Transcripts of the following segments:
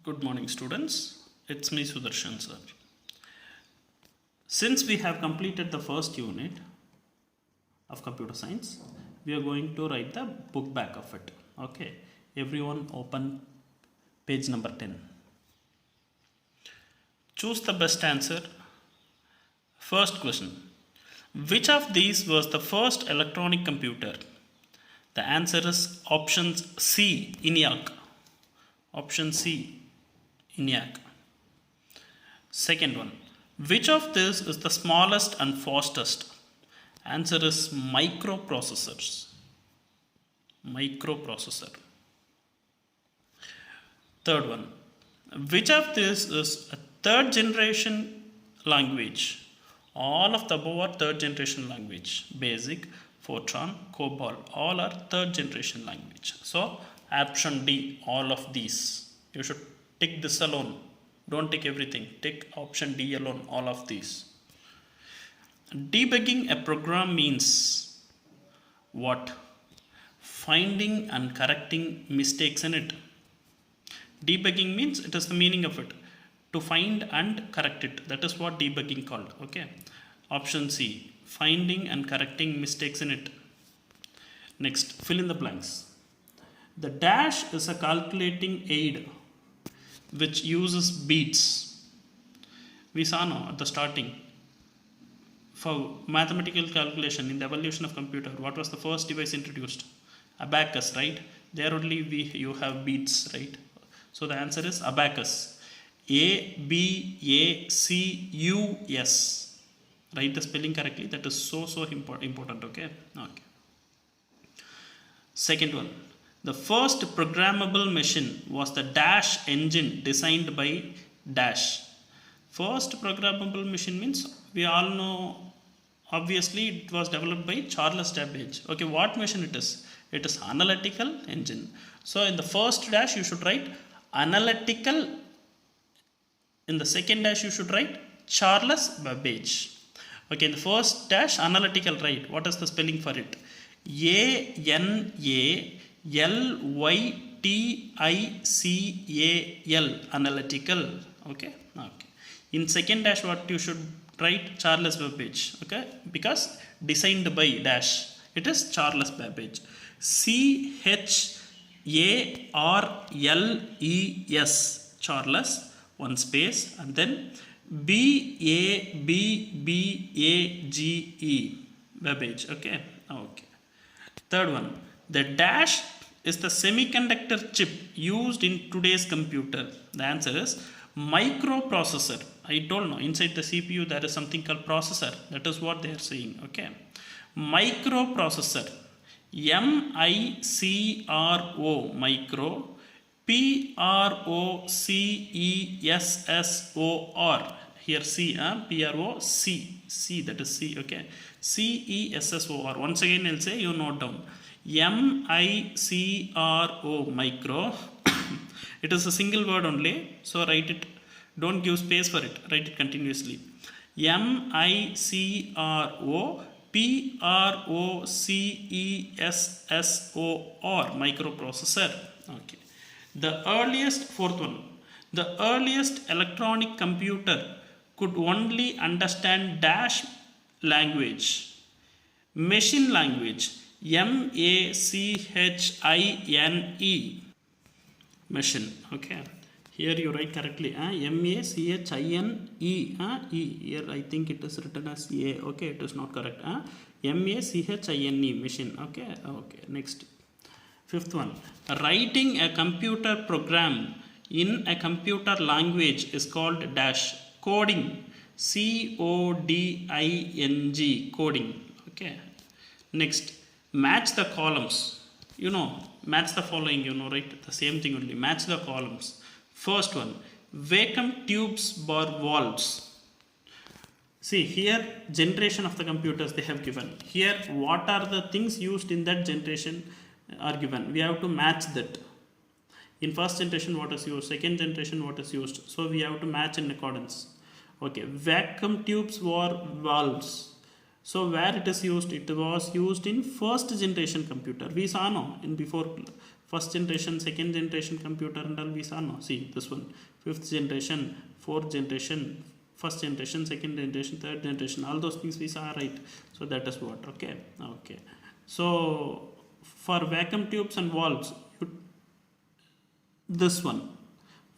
Good morning, students. It's me, Sudarshan sir. Since we have completed the first unit of computer science, we are going to write the book back of it. Okay, everyone open page number 10. Choose the best answer. First question: which of these was the first electronic computer? The answer is option C, ENIAC. Option C, ENIAC. Second one: which of this is the smallest and fastest? Answer is microprocessors. Microprocessor. Third one: which of this is a third generation language? All of the above are third generation language. Basic, Fortran, COBOL, all are third generation language. So option D, all of these. You should tick this alone. Don't take everything. Take option D alone, all of these. Debugging a program means what? Finding and correcting mistakes in it. Debugging means, it is the meaning of it, to find and correct it. That is what debugging called. Okay. Option C, finding and correcting mistakes in it. Next, fill in the blanks. The dash is a calculating aid which uses beats. We saw now at the starting. For mathematical calculation in the evolution of computer, what was the first device introduced? Abacus, right? There only you have beats, right? So the answer is abacus. ABACUS. Write the spelling correctly. That is so important. Okay. Second one: the first programmable machine was the Dash engine designed by Dash. First programmable machine means we all know, obviously it was developed by Charles Babbage. Okay, what machine it is? It is analytical engine. So in the first dash you should write analytical. In the second dash you should write Charles Babbage. Okay, in the first dash analytical, right? What is the spelling for it? ANALYTICAL, analytical. Okay. In second dash, what you should write? Charles Babbage. Okay, because designed by dash, it is Charles Babbage. CHARLES, Charles, one space, and then BABBAGE, Babbage. Okay. Third one: the dash is the semiconductor chip used in today's computer. The answer is microprocessor. I don't know. Inside the CPU there is something called processor. That is what they are saying. Okay. Microprocessor. MICRO, micro. PROCESSOR. Here C, PROC, C, that is C. Okay. CESSOR. Once again I'll say, you note down. MICRO, micro. It is a single word only, so write it. Don't give space for it. Write it continuously. MICRO PROCESSOR, microprocessor. Okay. Fourth one, the earliest electronic computer could only understand dash language, machine language, MACHINE, machine. Okay. Here you write correctly. MACHINE, E. Here I think it is written as A. Okay, it is not correct. MACHINE, machine. Okay. Next. Fifth one: writing a computer program in a computer language is called dash. Coding. CODING, coding. Okay. Next, match the columns. Match the following, right? The same thing only. Match the columns. First one: vacuum tubes bar valves. See here, generation of the computers they have given. Here, what are the things used in that generation are given. We have to match that. In first generation what is used, second generation what is used. So we have to match in accordance. Okay, vacuum tubes were valves. So where it is used? It was used in first generation computer. We saw now in before First generation, second generation computer and all we saw. No, see this one, fifth generation, fourth generation, first generation, second generation, third generation, all those things we saw, right? So that is what. Okay, okay. So for vacuum tubes and valves, this one,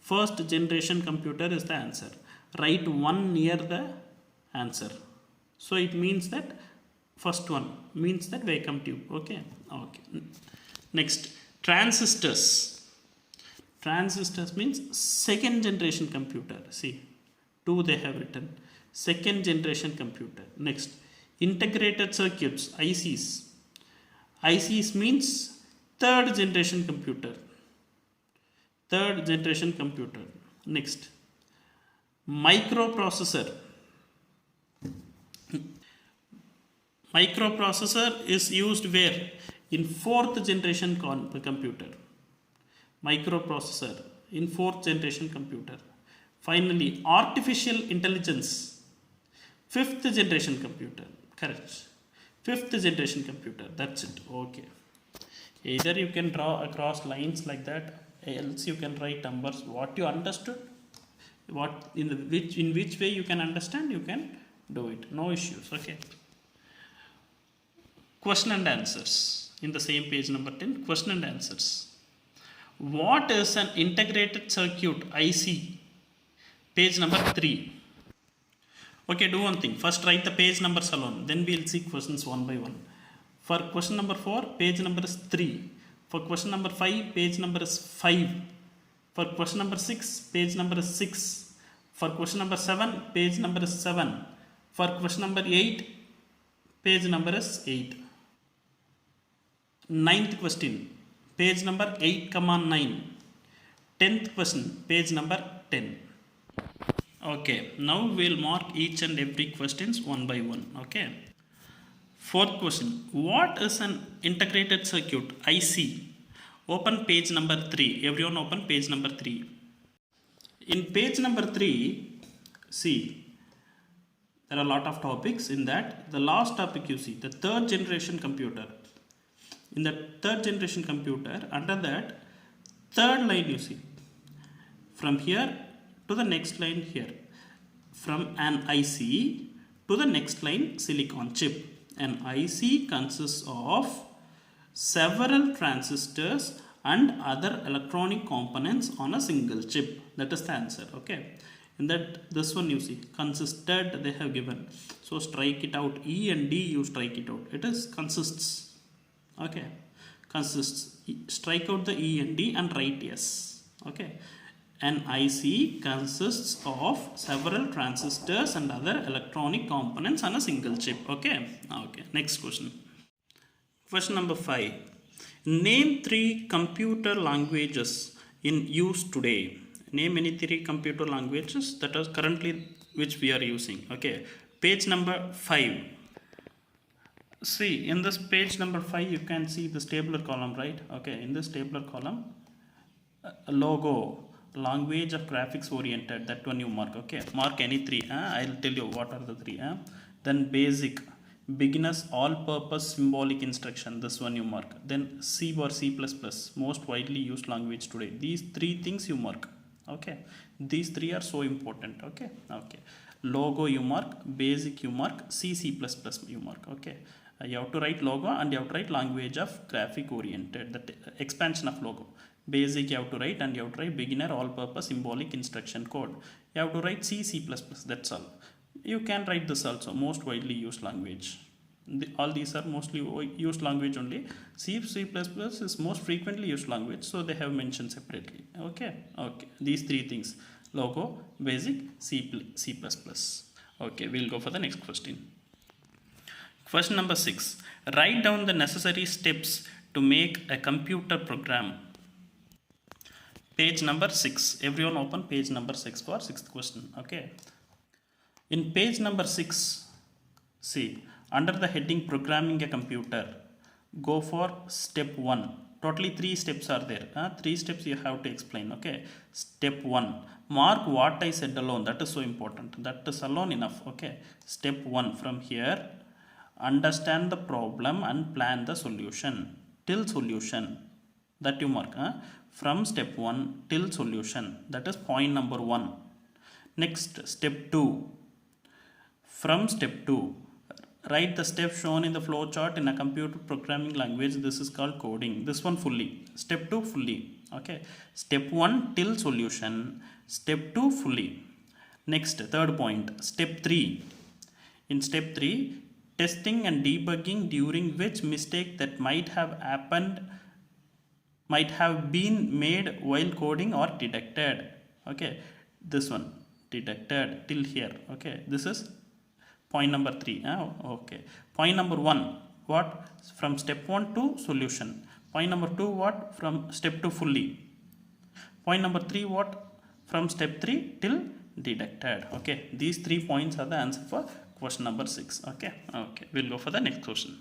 first generation computer is the answer. Write one near the answer. So it means that first one means that vacuum tube. Okay, okay. Next, transistors. Transistors means second generation computer. See, two they have written. Second generation computer. Next, integrated circuits, ICs. ICs means third generation computer. Third generation computer. Next, microprocessor. Microprocessor is used where? In fourth generation computer. Microprocessor in fourth generation computer. Finally, artificial intelligence. Fifth generation computer. Correct. Fifth generation computer. That's it. Okay. Either you can draw across lines like that, else you can write numbers. What you understood, what in which way you can understand, you can do it. No issues. Okay. Question and answers. In the same page number 10, question and answers. What is an integrated circuit IC? Page number 3. Okay, do one thing. First write the page numbers alone. Then we'll see questions one by one. For question number 4, page number is 3. For question number 5, page number is 5. For question number 6, page number is 6. For question number 7, page number is 7. For question number 8, page number is 8. Ninth question, page number 8, 9. 10th question, page number 10. Okay, now we'll mark each and every questions one by one. Okay. Fourth question, what is an integrated circuit IC? Open page number 3. Everyone open page number 3. In page number 3, see, there are a lot of topics in that. The last topic you see, the third generation computer. In the third generation computer, under that, third line you see, from here to the next line here, from an IC to the next line silicon chip. An IC consists of several transistors and other electronic components on a single chip. That is the answer. Okay. In that, this one you see, consisted they have given. So strike it out. E and D you strike it out. It is consists. Okay, consists. Strike out the E and D and write yes. Okay, an IC consists of several transistors and other electronic components on a single chip. Okay, okay. Next question. Question number 5. Name 3 computer languages in use today. Name any 3 computer languages that are currently which we are using. Okay, page number 5. See, in this page number 5, you can see this tabular column, right? Okay, in this tabular column, logo, language of graphics oriented, that one you mark. Okay, mark any 3. I'll tell you what are the 3. Then basic, beginners all purpose symbolic instruction, this one you mark. Then C or C++, most widely used language today. These 3 things you mark. Okay, these 3 are so important. Okay, okay. Logo you mark, basic you mark, C++ you mark. Okay, you have to write logo and you have to write language of graphic oriented, the expansion of logo. Basic you have to write, and you have to write beginner all purpose symbolic instruction code. You have to write C++, that's all. You can write this also, most widely used language. All these are mostly used language only. C++ is most frequently used language, so they have mentioned separately. Okay, okay. These 3 things, logo, basic, C++. Okay, we'll go for the next question. Question number 6. Write down the necessary steps to make a computer program. Page number 6. Everyone open page number 6 for 6th question. Okay. In page number 6, see, under the heading programming a computer, go for step 1. Totally 3 steps are there. 3 steps you have to explain. Okay. Step 1. Mark what I said alone. That is so important. That is alone enough. Okay. Step 1. From here, understand the problem and plan the solution. Till solution. that you mark from step 1 till solution, that is point number 1. Next, step 2, from step 2 write the steps shown in the flow chart in a computer programming language. This is called coding. This one fully, step 2 fully. Okay, step 1 till solution, step 2 fully. Next, third point, step 3. In step 3, testing and debugging, during which mistake that might have happened, might have been made while coding or detected. Okay, this one detected till here. Okay, this is point number 3. Okay, point number 1, what? From step 1 to solution. Point number 2, what? From step 2 fully. Point number 3, what? From step 3 till detected. Okay, these 3 points are the answer for question number 6. Okay, we'll go for the next question.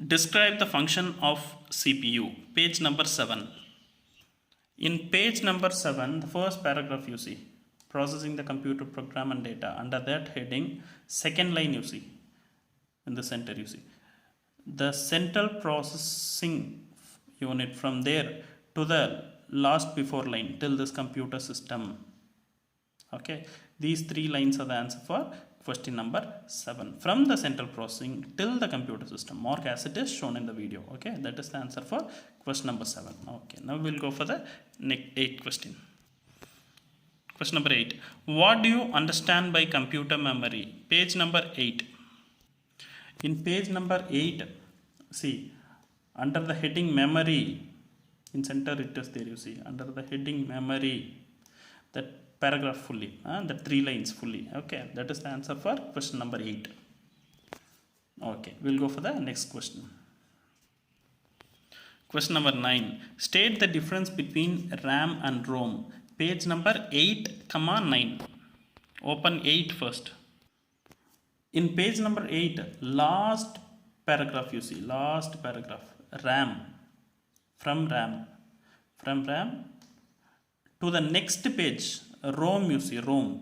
Describe the function of CPU. Page number 7. In page number 7, the first paragraph you see, processing the computer program and data. Under that heading, second line you see, in the center you see, the central processing unit, from there to the last before line till this computer system. Okay, these 3 lines are the answer for question number 7. From the central processing till the computer system, mark as it is shown in the video. Okay, that is the answer for question number 7. Okay, now we'll go for the next 8th question. Question number 8. What do you understand by computer memory? Page number 8. In page number 8, see, under the heading memory, in center it is there, you see, under the heading memory, that paragraph fully, the 3 lines fully. Okay, that is the answer for question number 8. Okay, we'll go for the next question. Question number 9. State the difference between RAM and ROM. Page number 8, 9. Open 8 first. In page number 8, last paragraph you see, last paragraph, RAM. From RAM to the next page, ROM you see, ROM.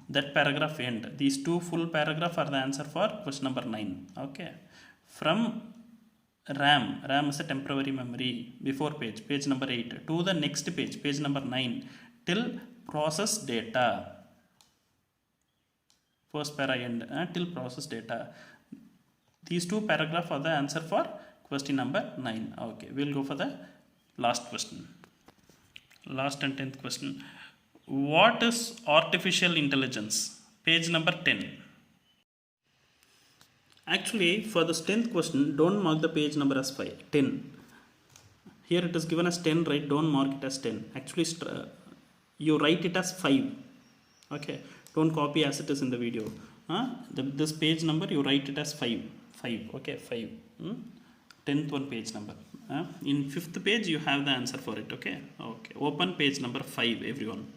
That paragraph end. These 2 full paragraph are the answer for question number 9. Okay, from RAM is a temporary memory, before page number 8 to the next page number 9 till process data. First para end till process data. These 2 paragraph are the answer for question number 9. Okay, we'll go for the last question. Last and 10th question. What is artificial intelligence? Page number 10. Actually, for this 10th question, don't mark the page number as 10. Here it is given as 10, right? Don't mark it as 10. Actually, you write it as 5. Okay, don't copy as it is in the video. This page number you write it as 5. Okay, 5. 10th one page number. In 5th page you have the answer for it. Okay, open page number 5, everyone.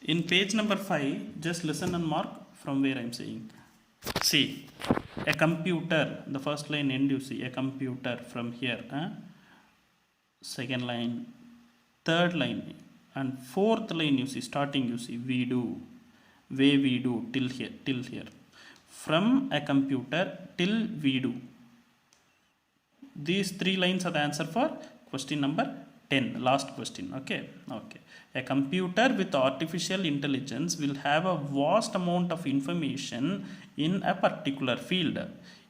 In page number 5, just listen and mark from where I am saying. See, a computer, the first line end you see, a computer from here. Second line, third line, and fourth line you see, starting you see, we do, way we do, till here. From a computer till we do. These 3 lines are the answer for question number 10, last question. Okay. A computer with artificial intelligence will have a vast amount of information in a particular field.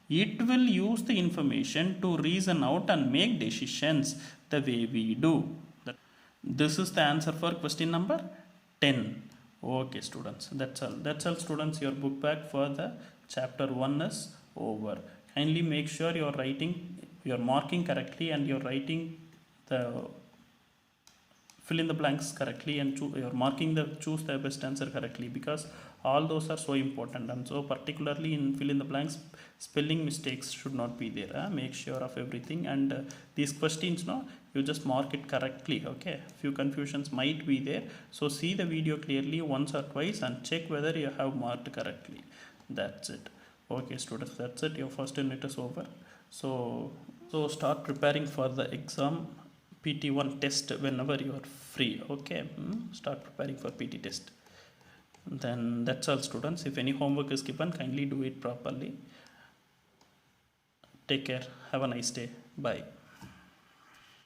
It will use the information to reason out and make decisions the way we do. This is the answer for question number 10. Okay, students, that's all students. Your book bag for the chapter 1 is over. Kindly make sure you're marking correctly and you're writing the fill in the blanks correctly, and you're marking the choose the best answer correctly, because all those are so important. And so particularly in fill in the blanks, spelling mistakes should not be there. Make sure of everything, and these questions, you just mark it correctly. Okay, few confusions might be there, so see the video clearly once or twice and check whether you have marked correctly. That's it. Okay, students, that's it. Your first unit is over. So start preparing for the exam, PT1 test, whenever you are free. Okay, start preparing for PT test. Then that's all, students. If any homework is given, kindly do it properly. Take care. Have a nice day. Bye.